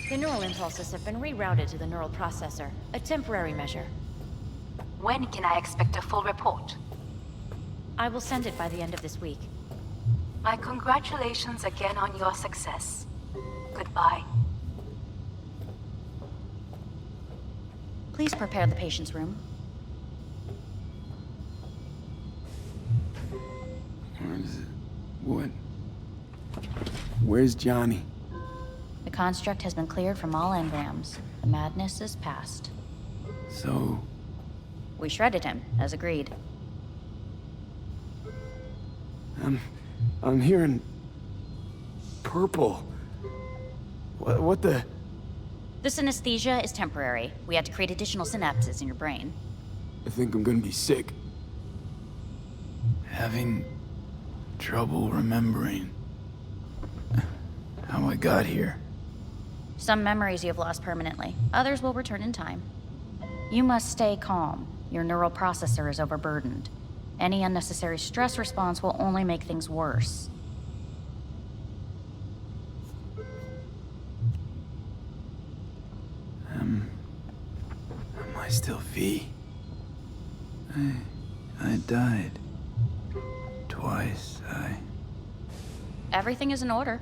The neural impulses have been rerouted to the neural processor, a temporary measure. When can I expect a full report? I will send it by the end of this week. My congratulations again on your success. Goodbye. Please prepare the patient's room. Where is it? What? Where's Johnny? The construct has been cleared from all engrams. The madness is past. So... We shredded him, as agreed. I'm hearing... purple. What the... The synesthesia is temporary. We had to create additional synapses in your brain. I think I'm gonna be sick. Having... trouble remembering... how I got here. Some memories you have lost permanently. Others will return in time. You must stay calm. Your neural processor is overburdened. Any unnecessary stress response will only make things worse. Am I still V? I died. Twice, Everything is in order.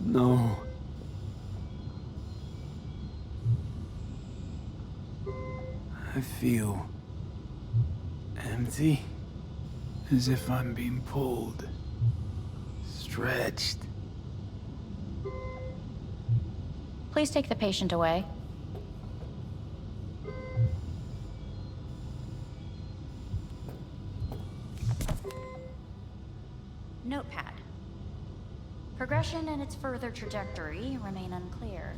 No. I feel... empty. As if I'm being pulled. Stretched. Please take the patient away. Notepad. Progression and its further trajectory remain unclear.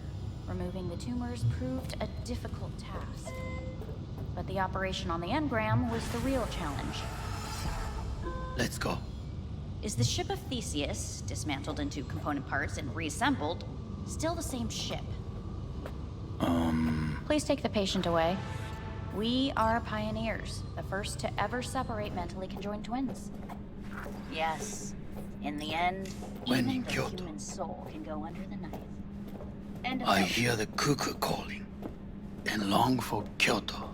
Removing the tumors proved a difficult task. But the operation on the engram was the real challenge. Let's go. Is the ship of Theseus, dismantled into component parts and reassembled, still the same ship? Please take the patient away. We are pioneers, the first to ever separate mentally conjoined twins. Yes, in the end, When even in the Kyoto, human soul can go under the knife. End of I note. hear the cuckoo calling and long for Kyoto.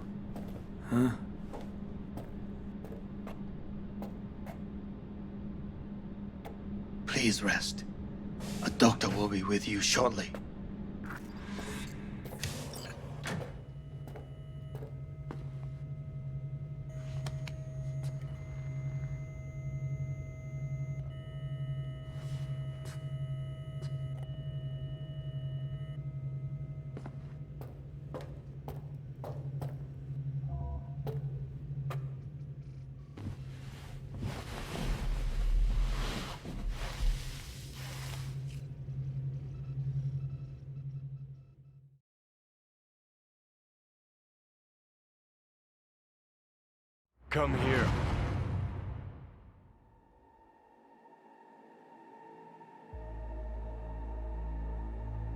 Huh? Please rest. A doctor will be with you shortly. Come here.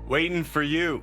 Waiting for you.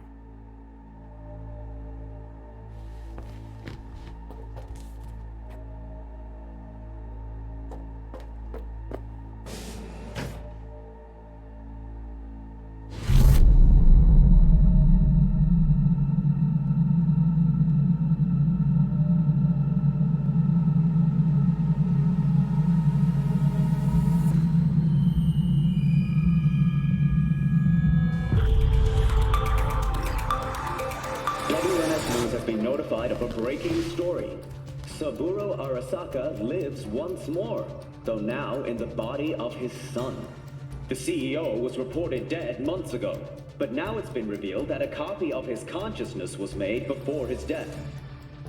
WNS has been notified of a breaking story. Saburo Arasaka lives once more, though now in the body of his son. The CEO was reported dead months ago, but now it's been revealed that a copy of his consciousness was made before his death.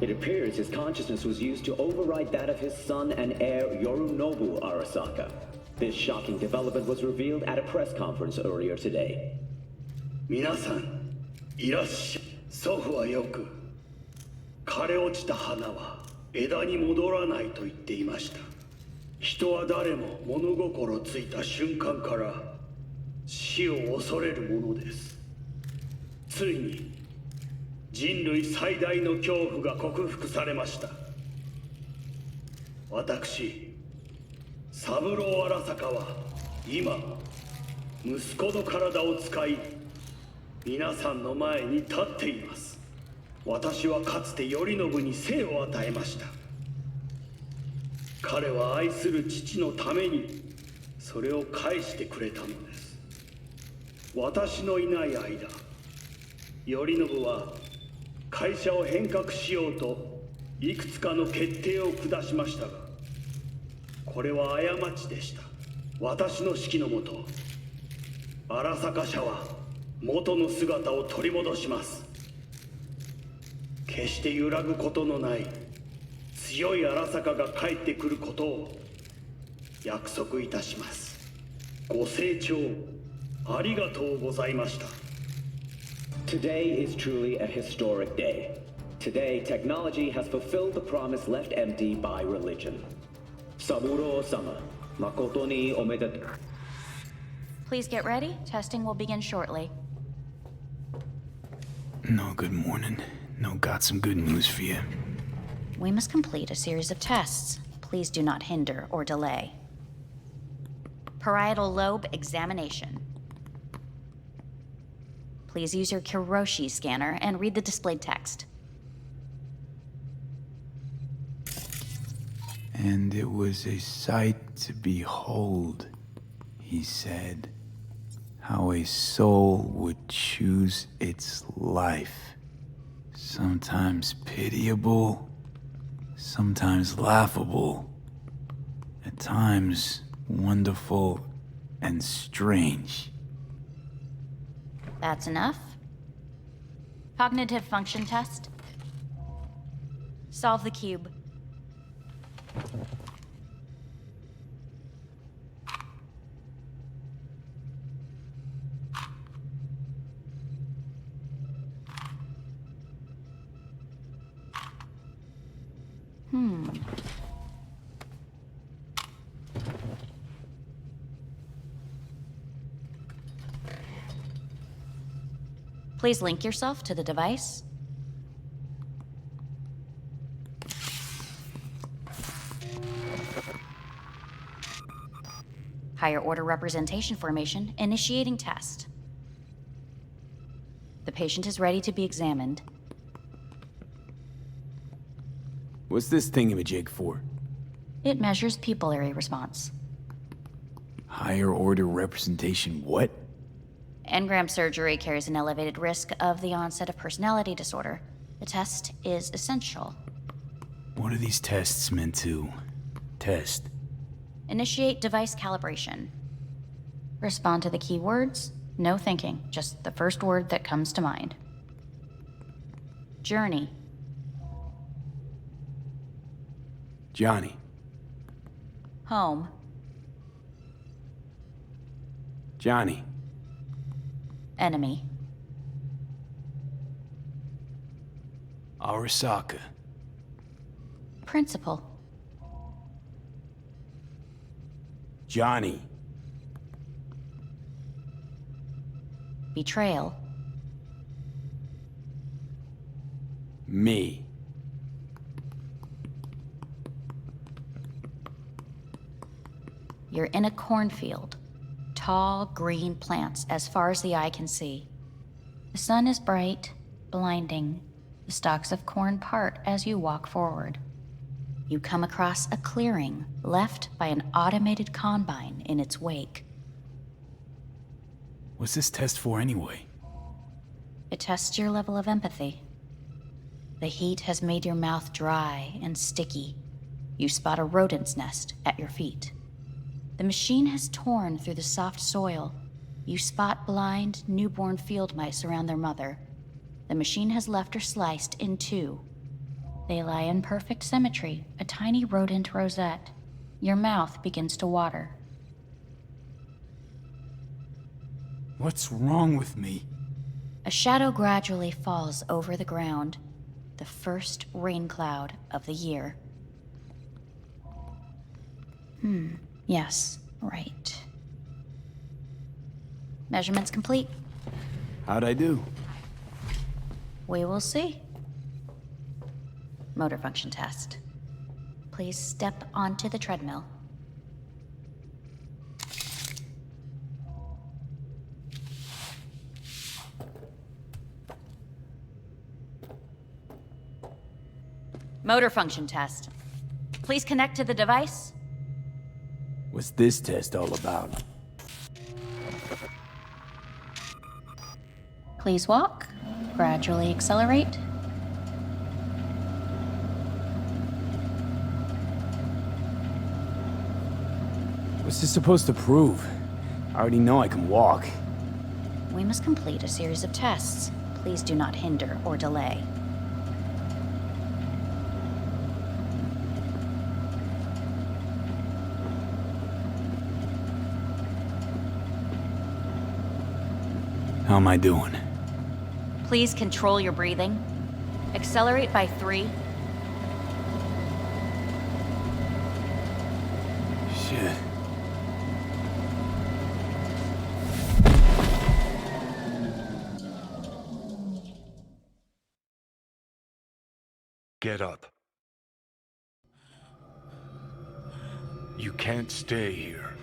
It appears his consciousness was used to override that of his son and heir Yorinobu Arasaka. This shocking development was revealed at a press conference earlier today. 皆さん、いらっしゃい。祖父はよく、枯れ落ちた花は枝に戻らないと言っていました。人は誰も物心ついた瞬間から死を恐れるものです。ついに人類最大の恐怖が克服されました。私、三郎荒坂は今息子の体を使い皆さんの前に立っています。私はかつて頼信に生を与えました。彼は愛する父のためにそれを返してくれたのです。私のいない間、頼信は会社を変革しようといくつかの決定を下しましたが、これは過ちでした。私の指揮のもと、荒坂社は元の姿を取り戻します。決して揺らぐことのない強い荒坂が帰ってくることを約束いたします。ご清聴ありがとうございました。 Today is truly a historic day. Today, technology has fulfilled the promise left empty by religion. Saburo-sama, makoto ni omedetou. Please get ready. Testing will begin shortly. No, good morning. No, got some good news for you. We must complete a series of tests. Please do not hinder or delay. Parietal lobe examination. Please use your Kiroshi scanner and read the displayed text. And it was a sight to behold, he said, how a soul would choose its life. Sometimes pitiable, sometimes laughable, at times wonderful and strange. That's enough. Cognitive function test. Solve the cube. Please link yourself to the device. Higher order representation formation, initiating test. The patient is ready to be examined. What's this thingamajig for? It measures pupillary response. Higher order representation what? Engram surgery carries an elevated risk of the onset of personality disorder. The test is essential. What are these tests meant to test? Initiate device calibration. Respond to the keywords. No thinking, just the first word that comes to mind. Journey. Johnny. Home. Johnny. Enemy. Arasaka. Principal. Johnny. Betrayal. Me. You're in a cornfield. Tall, green plants as far as the eye can see. The sun is bright, blinding. The stalks of corn part as you walk forward. You come across a clearing left by an automated combine in its wake. What's this test for anyway? It tests your level of empathy. The heat has made your mouth dry and sticky. You spot a rodent's nest at your feet. The machine has torn through the soft soil. You spot blind, newborn field mice around their mother. The machine has left her sliced in two. They lie in perfect symmetry, a tiny rodent rosette. Your mouth begins to water. What's wrong with me? A shadow gradually falls over the ground, the first rain cloud of the year. Yes, right. Measurements complete. How'd I do? We will see. Motor function test. Please step onto the treadmill. Motor function test. Please connect to the device. What's this test all about? Please walk. Gradually accelerate. What's this supposed to prove? I already know I can walk. We must complete a series of tests. Please do not hinder or delay. How am I doing? Please control your breathing. Accelerate by 3. Shit. Get up. You can't stay here.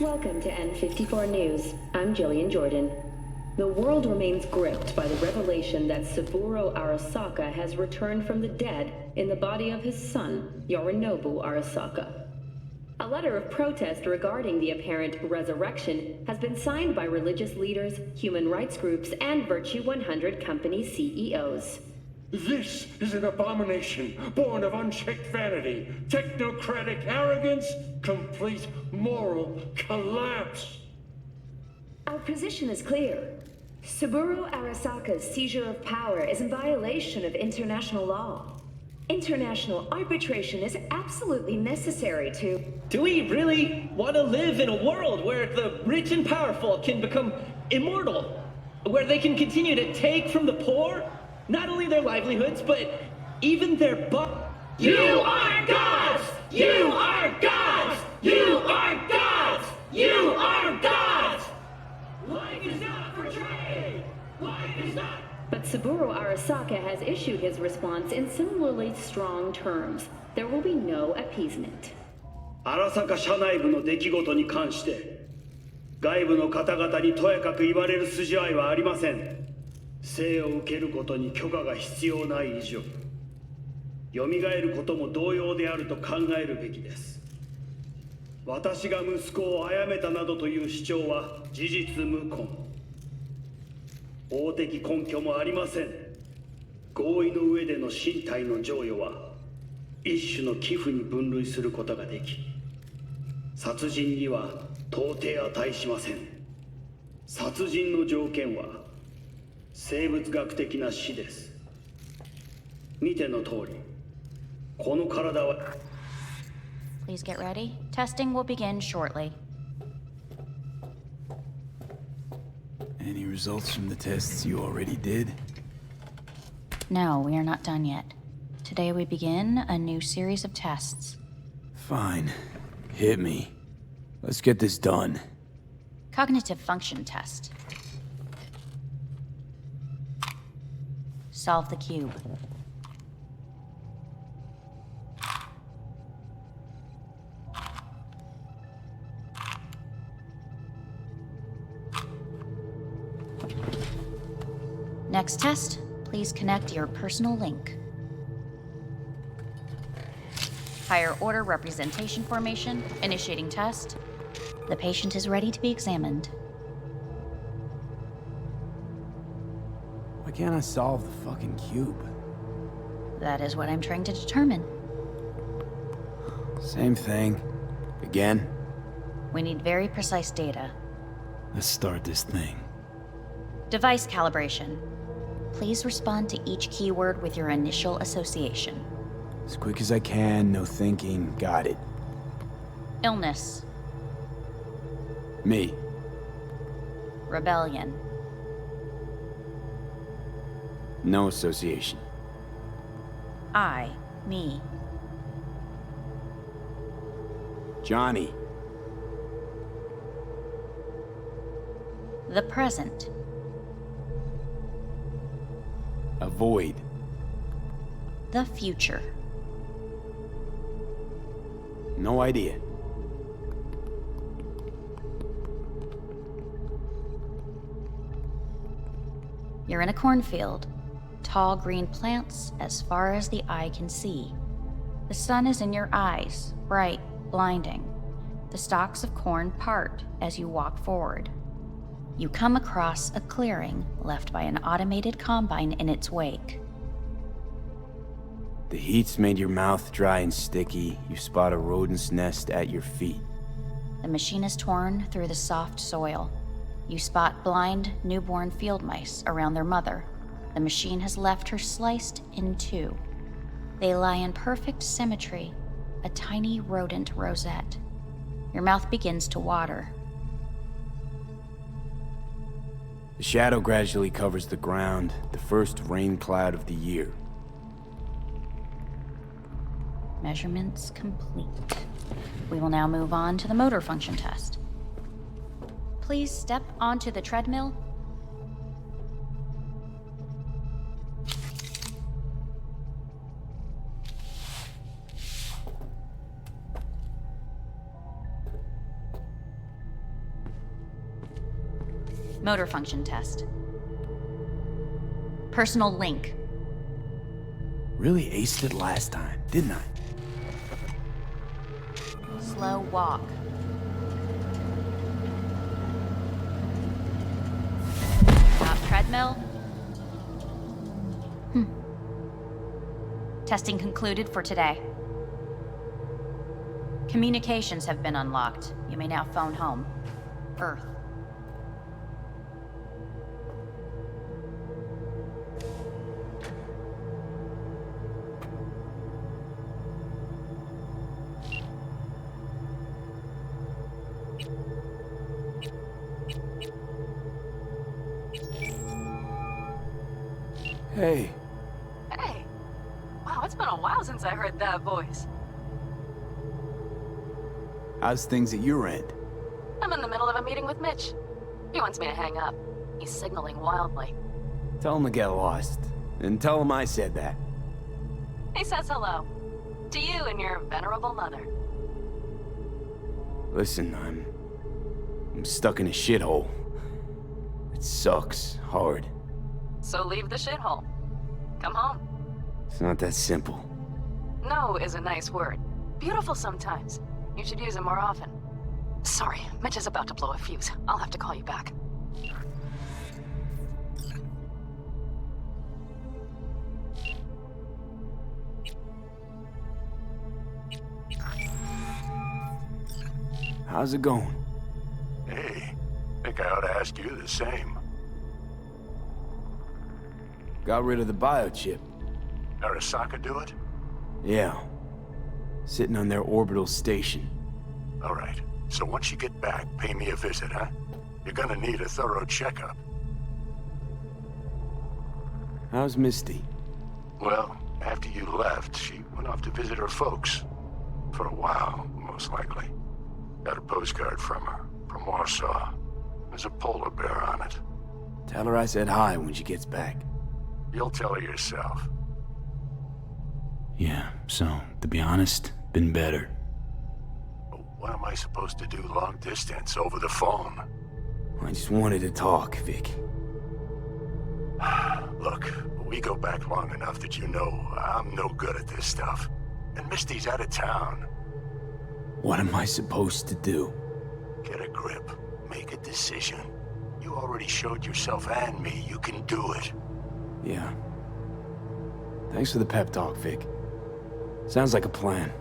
Welcome to N54 News. I'm Jillian Jordan. The world remains gripped by the revelation that Saburo Arasaka has returned from the dead in the body of his son, Yorinobu Arasaka. A letter of protest regarding the apparent resurrection has been signed by religious leaders, human rights groups, and Virtue 100 company CEOs. This is an abomination born of unchecked vanity, technocratic arrogance, complete moral collapse. Our position is clear. Saburo Arasaka's seizure of power is in violation of international law. International arbitration is absolutely necessary to... Do we really want to live in a world where the rich and powerful can become immortal? Where they can continue to take from the poor? Not only their livelihoods, but even their You are gods! You are gods! You are gods! You are gods! Life is not for trade! Life is not... But Saburo Arasaka has issued his response in similarly strong terms. There will be no appeasement. 荒坂社内部の出来事に関して外部の方々にとやかく言われる筋合いはありません。生を受けることに許可が必要ない以上、蘇ることも同様であると考えるべきです。私が息子を殺めたなどという主張は事実無根。法的根拠もありません。合意の上での身体の贈与は一種の寄付に分類することができ、殺人には到底値しません。殺人の条件は生物学的な死です。見ての通り、この体は Please get ready. Testing will begin shortly. Any results from the tests you already did? No, we are not done yet. Today we begin a new series of tests. Fine. Hit me. Let's get this done. Cognitive function test. Solve the cube. Next test, please connect your personal link. Higher order representation formation, initiating test. The patient is ready to be examined. Why can't I solve the fucking cube? That is what I'm trying to determine. Same thing. Again? We need very precise data. Let's start this thing. Device calibration. Please respond to each keyword with your initial association. As quick as I can, no thinking. Got it. Illness. Me. Rebellion. No association. I. Me. Johnny. The present. Avoid. The future. No idea. You're in a cornfield. Tall green plants as far as the eye can see. The sun is in your eyes, bright, blinding. The stalks of corn part as you walk forward. You come across a clearing left by an automated combine in its wake. The heat's made your mouth dry and sticky. You spot a rodent's nest at your feet. The machine is torn through the soft soil. You spot blind, newborn field mice around their mother. The machine has left her sliced in two. They lie in perfect symmetry, a tiny rodent rosette. Your mouth begins to water. The shadow gradually covers the ground, the first rain cloud of the year. Measurements complete. We will now move on to the motor function test. Please step onto the treadmill. Motor function test. Personal link. Really aced it last time, didn't I? Slow walk. Stop treadmill. Testing concluded for today. Communications have been unlocked. You may now phone home. Earth. Hey. Hey. Wow, it's been a while since I heard that voice. How's things at your end? I'm in the middle of a meeting with Mitch. He wants me to hang up. He's signaling wildly. Tell him to get lost. And tell him I said that. He says hello. To you and your venerable mother. Listen, I'm stuck in a shithole. It sucks hard. So leave the shithole. Come home. It's not that simple. No is a nice word. Beautiful sometimes. You should use it more often. Sorry, Mitch is about to blow a fuse. I'll have to call you back. How's it going? Hey, think I ought to ask you the same. Got rid of the biochip. Arasaka do it? Yeah. Sitting on their orbital station. All right. So once you get back, pay me a visit, huh? You're gonna need a thorough checkup. How's Misty? Well, after you left, she went off to visit her folks. For a while, most likely. Got a postcard from her, from Warsaw. There's a polar bear on it. Tell her I said hi when she gets back. You'll tell her yourself. Yeah, so, to be honest, been better. What am I supposed to do long distance over the phone? I just wanted to talk, Vic. Look, we go back long enough that you know I'm no good at this stuff. And Misty's out of town. What am I supposed to do? Get a grip. Make a decision. You already showed yourself and me you can do it. Yeah. Thanks for the pep talk, Vic. Sounds like a plan.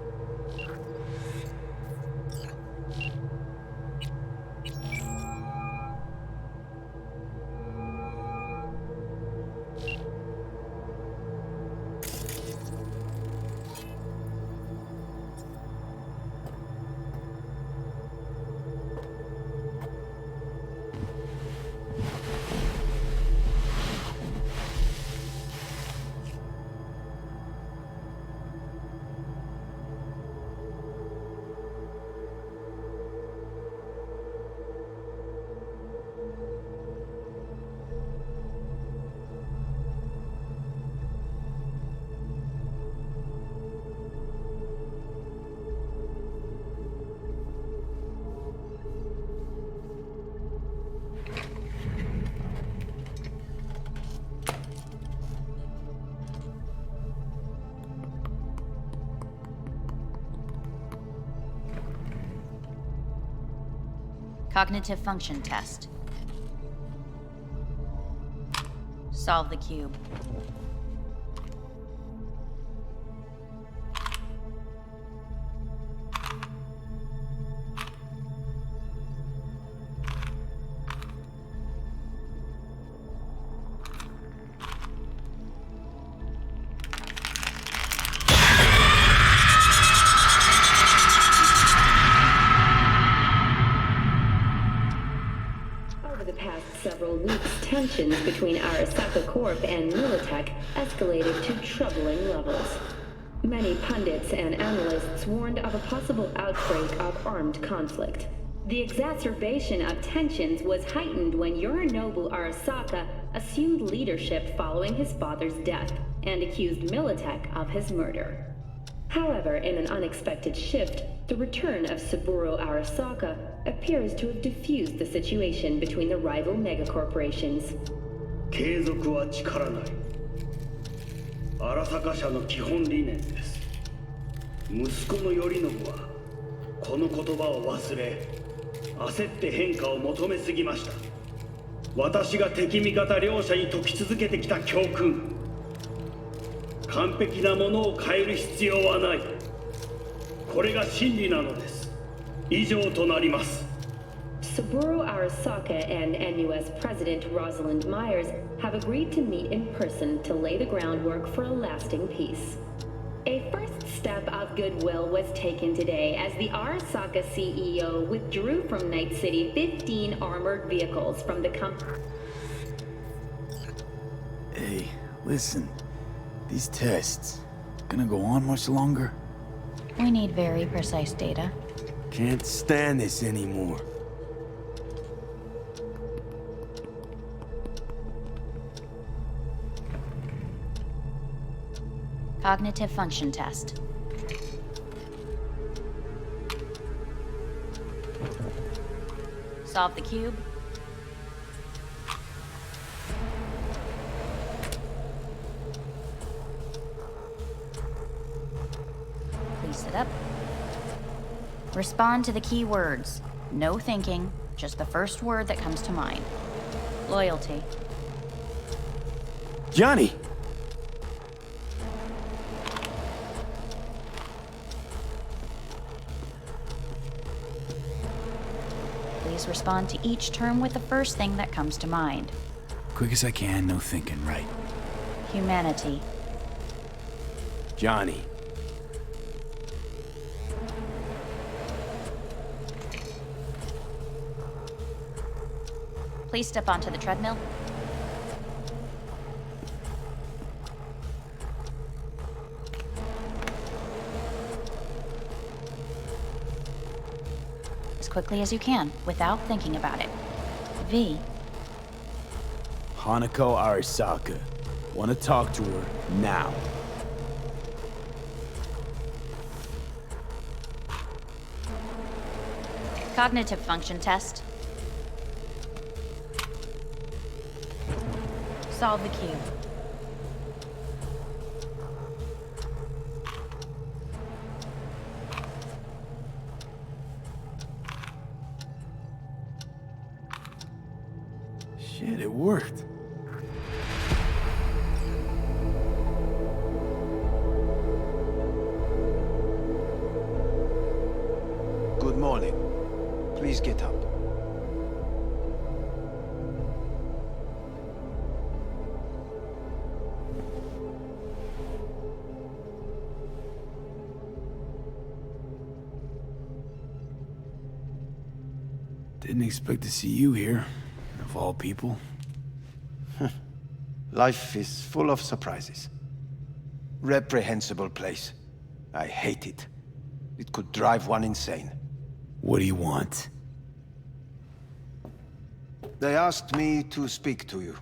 Cognitive function test. Solve the cube. Several weeks, tensions between Arasaka Corp and Militech escalated to troubling levels. Many pundits and analysts warned of a possible outbreak of armed conflict. The exacerbation of tensions was heightened when Yorinobu Arasaka assumed leadership following his father's death and accused Militech of his murder. However, in an unexpected shift, the return of Saburo Arasaka appears to have diffused the situation between the rival megacorporations. 継続は力なり。荒坂社の基本理念です。息子の頼信はこの言葉を忘れ、焦って変化を求めすぎました。私が敵味方両者に説き続けてきた教訓。完璧なものを変える必要はない。これが真理なのです。以上となります。Saburo Arasaka and NUS President Rosalind Myers have agreed to meet in person to lay the groundwork for a lasting peace. A first step of goodwill was taken today as the Arasaka CEO withdrew from Night City 15 armored vehicles from the company. Hey, listen. These tests, gonna go on much longer? We need very precise data. Can't stand this anymore. Cognitive function test. Solve the cube. Please sit up. Respond to the key words. No thinking, just the first word that comes to mind. Loyalty. Johnny! Please respond to each term with the first thing that comes to mind. Quick as I can, no thinking, right? Humanity. Johnny. Please step onto the treadmill. As quickly as you can, without thinking about it. V. Hanako Arasaka. Want to talk to her now. Cognitive function test. Solve the cube. Shit, it worked. Good morning. Please get up. Didn't expect to see you here, of all people. Life is full of surprises. Reprehensible place. I hate it. It could drive one insane. What do you want? They asked me to speak to you.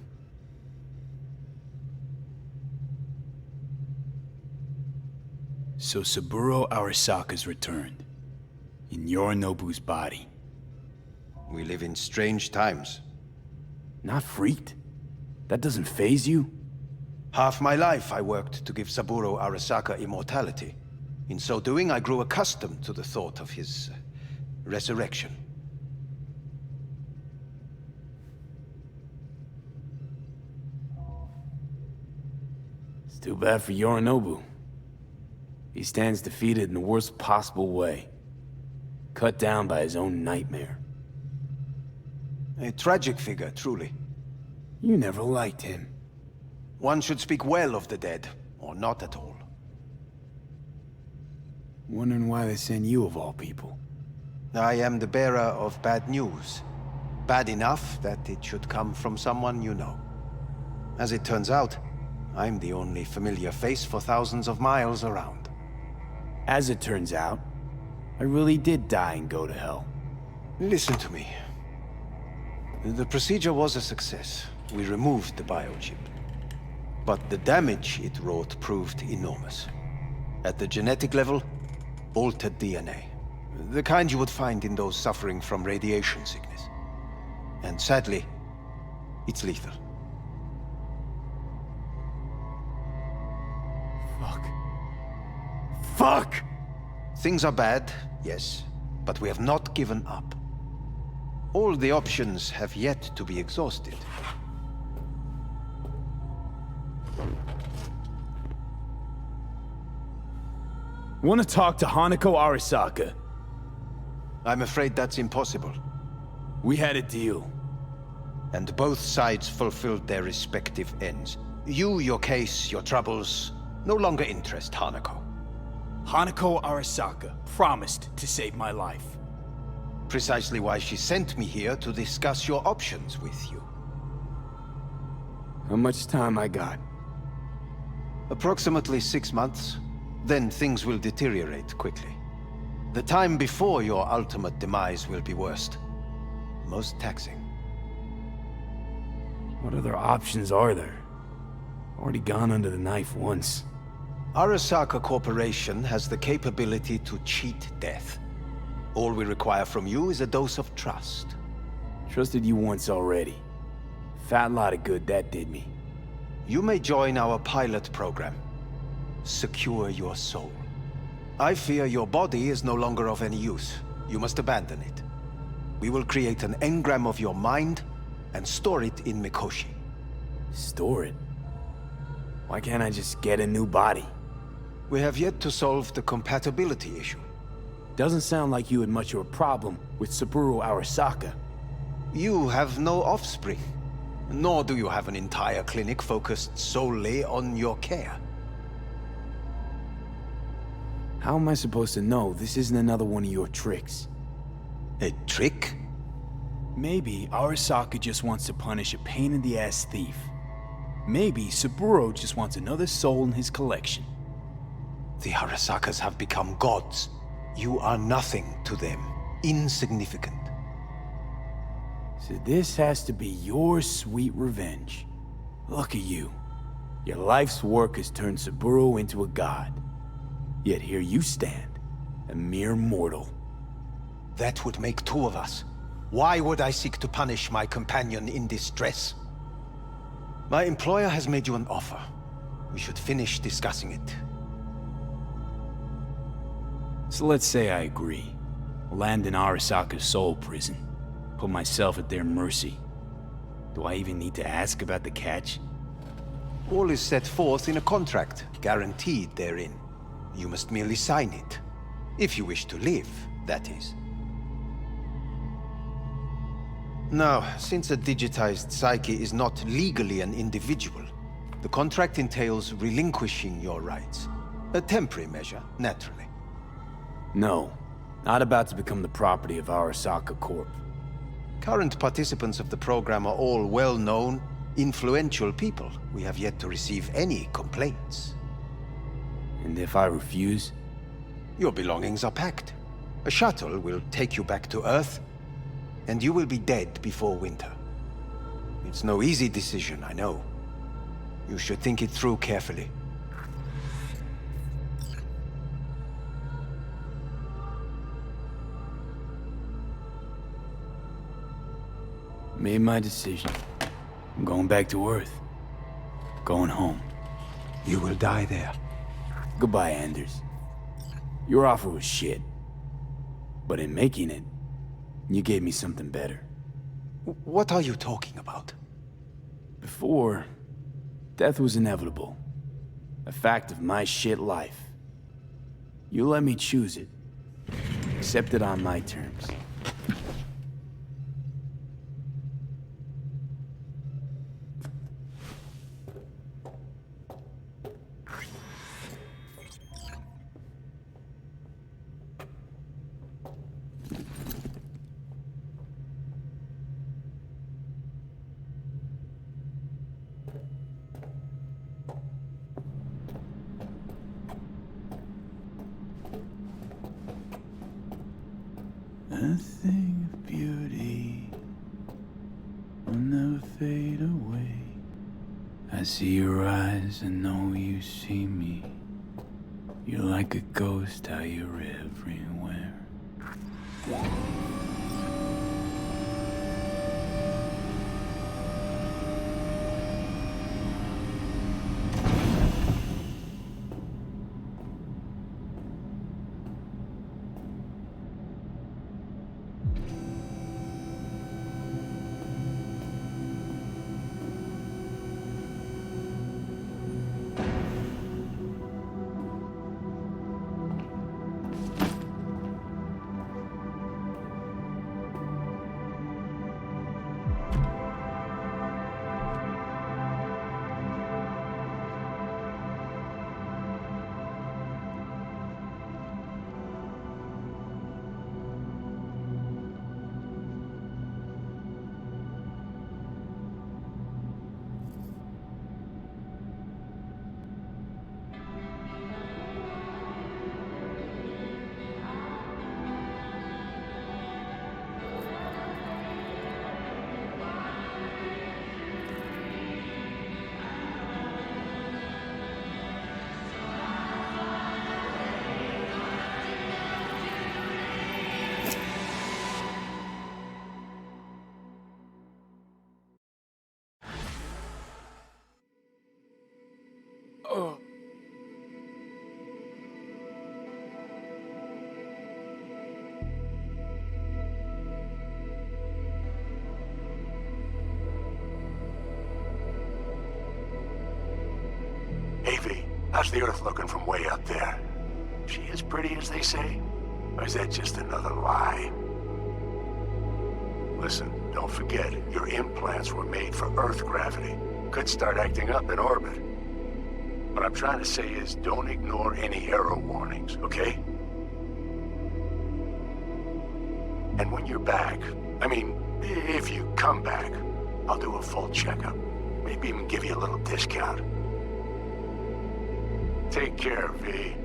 So Saburo Arasaka's returned. In Yorinobu's body. We live in strange times. Not freaked? That doesn't faze you? Half my life I worked to give Saburo Arasaka immortality. In so doing, I grew accustomed to the thought of his resurrection. It's too bad for Yorinobu. He stands defeated in the worst possible way. Cut down by his own nightmare. A tragic figure, truly. You never liked him. One should speak well of the dead, or not at all. Wondering why they send you of all people. I am the bearer of bad news. Bad enough that it should come from someone you know. As it turns out, I'm the only familiar face for thousands of miles around. As it turns out, I really did die and go to hell. Listen to me. The procedure was a success. We removed the biochip. But the damage it wrought proved enormous. At the genetic level, altered DNA. The kind you would find in those suffering from radiation sickness. And sadly, it's lethal. Fuck! Things are bad, yes, but we have not given up. All the options have yet to be exhausted. Want to talk to Hanako Arasaka? I'm afraid that's impossible. We had a deal. And both sides fulfilled their respective ends. You, your case, your troubles, no longer interest Hanako. Hanako Arasaka promised to save my life. Precisely why she sent me here to discuss your options with you. How much time I got? Approximately 6 months. Then things will deteriorate quickly. The time before your ultimate demise will be worst. Most taxing. What other options are there? Already gone under the knife once. Arasaka Corporation has the capability to cheat death. All we require from you is a dose of trust. Trusted you once already. Fat lot of good that did me. You may join our pilot program. Secure your soul. I fear your body is no longer of any use. You must abandon it. We will create an engram of your mind and store it in Mikoshi. Store it? Why can't I just get a new body? We have yet to solve the compatibility issue. Doesn't sound like you had much of a problem with Saburo Arasaka. You have no offspring, nor do you have an entire clinic focused solely on your care. How am I supposed to know this isn't another one of your tricks? A trick? Maybe Arasaka just wants to punish a pain-in-the-ass thief. Maybe Saburo just wants another soul in his collection. The Arasakas have become gods. You are nothing to them. Insignificant. So this has to be your sweet revenge. Look at you. Your life's work has turned Saburo into a god. Yet here you stand, a mere mortal. That would make two of us. Why would I seek to punish my companion in distress? My employer has made you an offer. We should finish discussing it. So let's say I agree. Land in Arasaka's soul prison. Put myself at their mercy. Do I even need to ask about the catch? All is set forth in a contract, guaranteed therein. You must merely sign it. If you wish to live, that is. Now, since a digitized psyche is not legally an individual, the contract entails relinquishing your rights. A temporary measure, naturally. No, not about to become the property of Arasaka Corp. Current participants of the program are all well-known, influential people. We have yet to receive any complaints. And if I refuse? Your belongings are packed. A shuttle will take you back to Earth, and you will be dead before winter. It's no easy decision, I know. You should think it through carefully. Made my decision. I'm going back to Earth. Going home. You will die there. Goodbye, Anders. Your offer was shit. But in making it, you gave me something better. What are you talking about? Before, death was inevitable. A fact of my shit life. You let me choose it. Accept it on my terms. A thing of beauty will never fade away. I see your eyes, I know you see me. You're like a ghost, how you're everywhere. Hey, V, how's the Earth looking from way up there? She as pretty as they say? Or is that just another lie? Listen, don't forget, your implants were made for Earth gravity. Could start acting up in orbit. What I'm trying to say is, don't ignore any error warnings, okay? And when you're back, I mean, if you come back, I'll do a full checkup. Maybe even give you a little discount. Take care, V.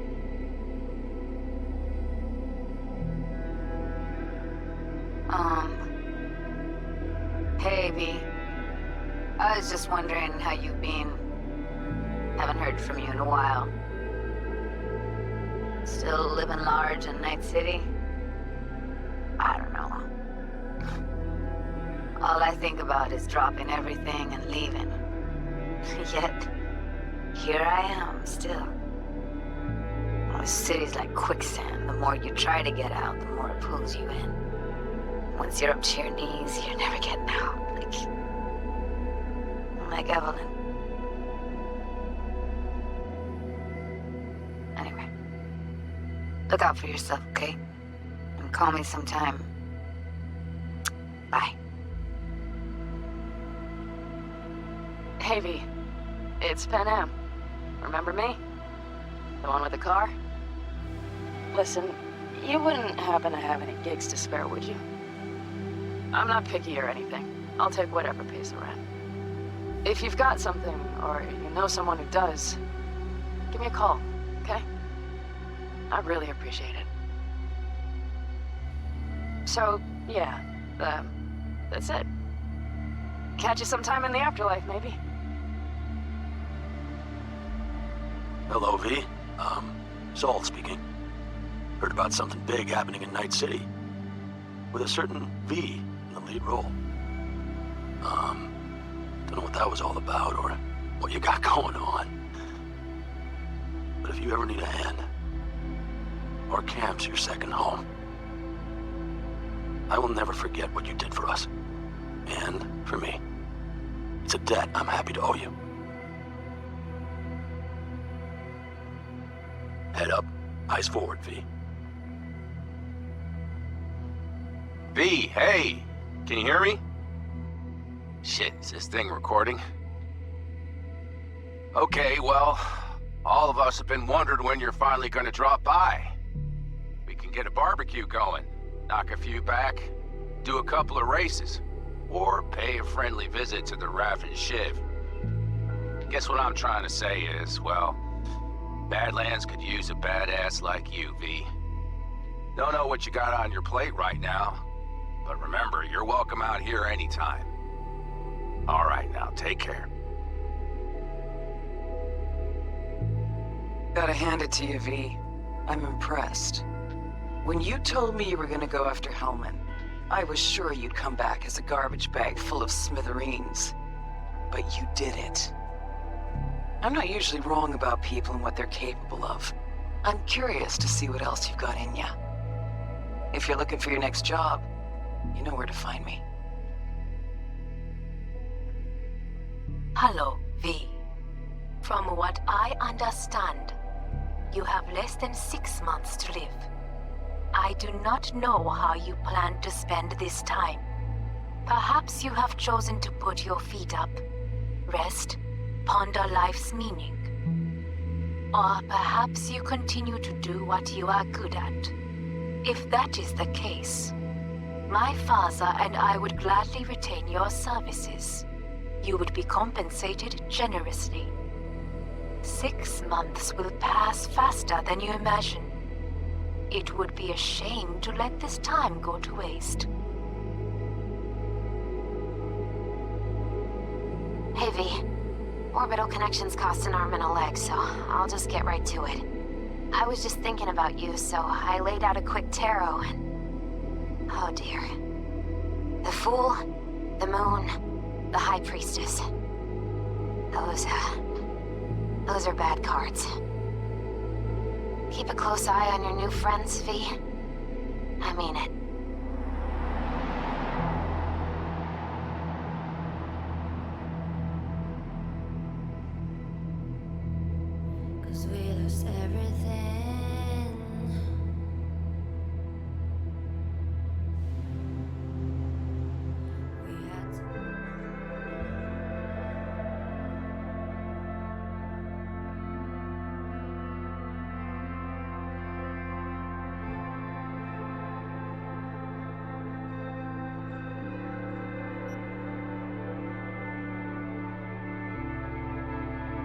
Hey, V. I was just wondering how you've been. Haven't heard from you in a while. Still living large in Night City? I don't know. All I think about is dropping everything and leaving. Yet, here I am, still. The city's like quicksand. The more you try to get out, the more it pulls you in. Once you're up to your knees, you're never getting out. Like Evelyn. Anyway. Look out for yourself, okay? And call me sometime. Bye. Hey, V. It's Pan Am. Remember me? The one with the car? Listen, you wouldn't happen to have any gigs to spare, would you? I'm not picky or anything. I'll take whatever pays the rent. If you've got something, or you know someone who does, give me a call, okay? I'd really appreciate it. So, yeah, that's it. Catch you sometime in the afterlife, maybe. Hello, V. Saul speaking. Heard about something big happening in Night City. With a certain V in the lead role. Don't know what that was all about or what you got going on. But if you ever need a hand, our camp's your second home. I will never forget what you did for us. And for me. It's a debt I'm happy to owe you. Head up, eyes forward, V. V, hey! Can you hear me? Shit, is this thing recording? Okay, well, all of us have been wondering when you're finally gonna drop by. We can get a barbecue going, knock a few back, do a couple of races, or pay a friendly visit to the Raff and Shiv. Guess what I'm trying to say is, well, Badlands could use a badass like you, V. Don't know what you got on your plate right now, but remember, you're welcome out here anytime. All right, now, take care. Gotta hand it to you, V. I'm impressed. When you told me you were gonna go after Hellman, I was sure you'd come back as a garbage bag full of smithereens. But you did it. I'm not usually wrong about people and what they're capable of. I'm curious to see what else you've got in ya. If you're looking for your next job, you know where to find me. Hello, V. From what I understand, you have less than 6 months to live. I do not know how you plan to spend this time. Perhaps you have chosen to put your feet up, rest, ponder life's meaning. Or perhaps you continue to do what you are good at. If that is the case, my father and I would gladly retain your services. You would be compensated generously. 6 months will pass faster than you imagine. It would be a shame to let this time go to waste. Hey, V. Orbital connections cost an arm and a leg, so I'll just get right to it. I was just thinking about you, so I laid out a quick tarot and... oh dear. The Fool, the Moon, the High Priestess. Those are bad cards. Keep a close eye on your new friends, V. I mean it. Cause we lost everything.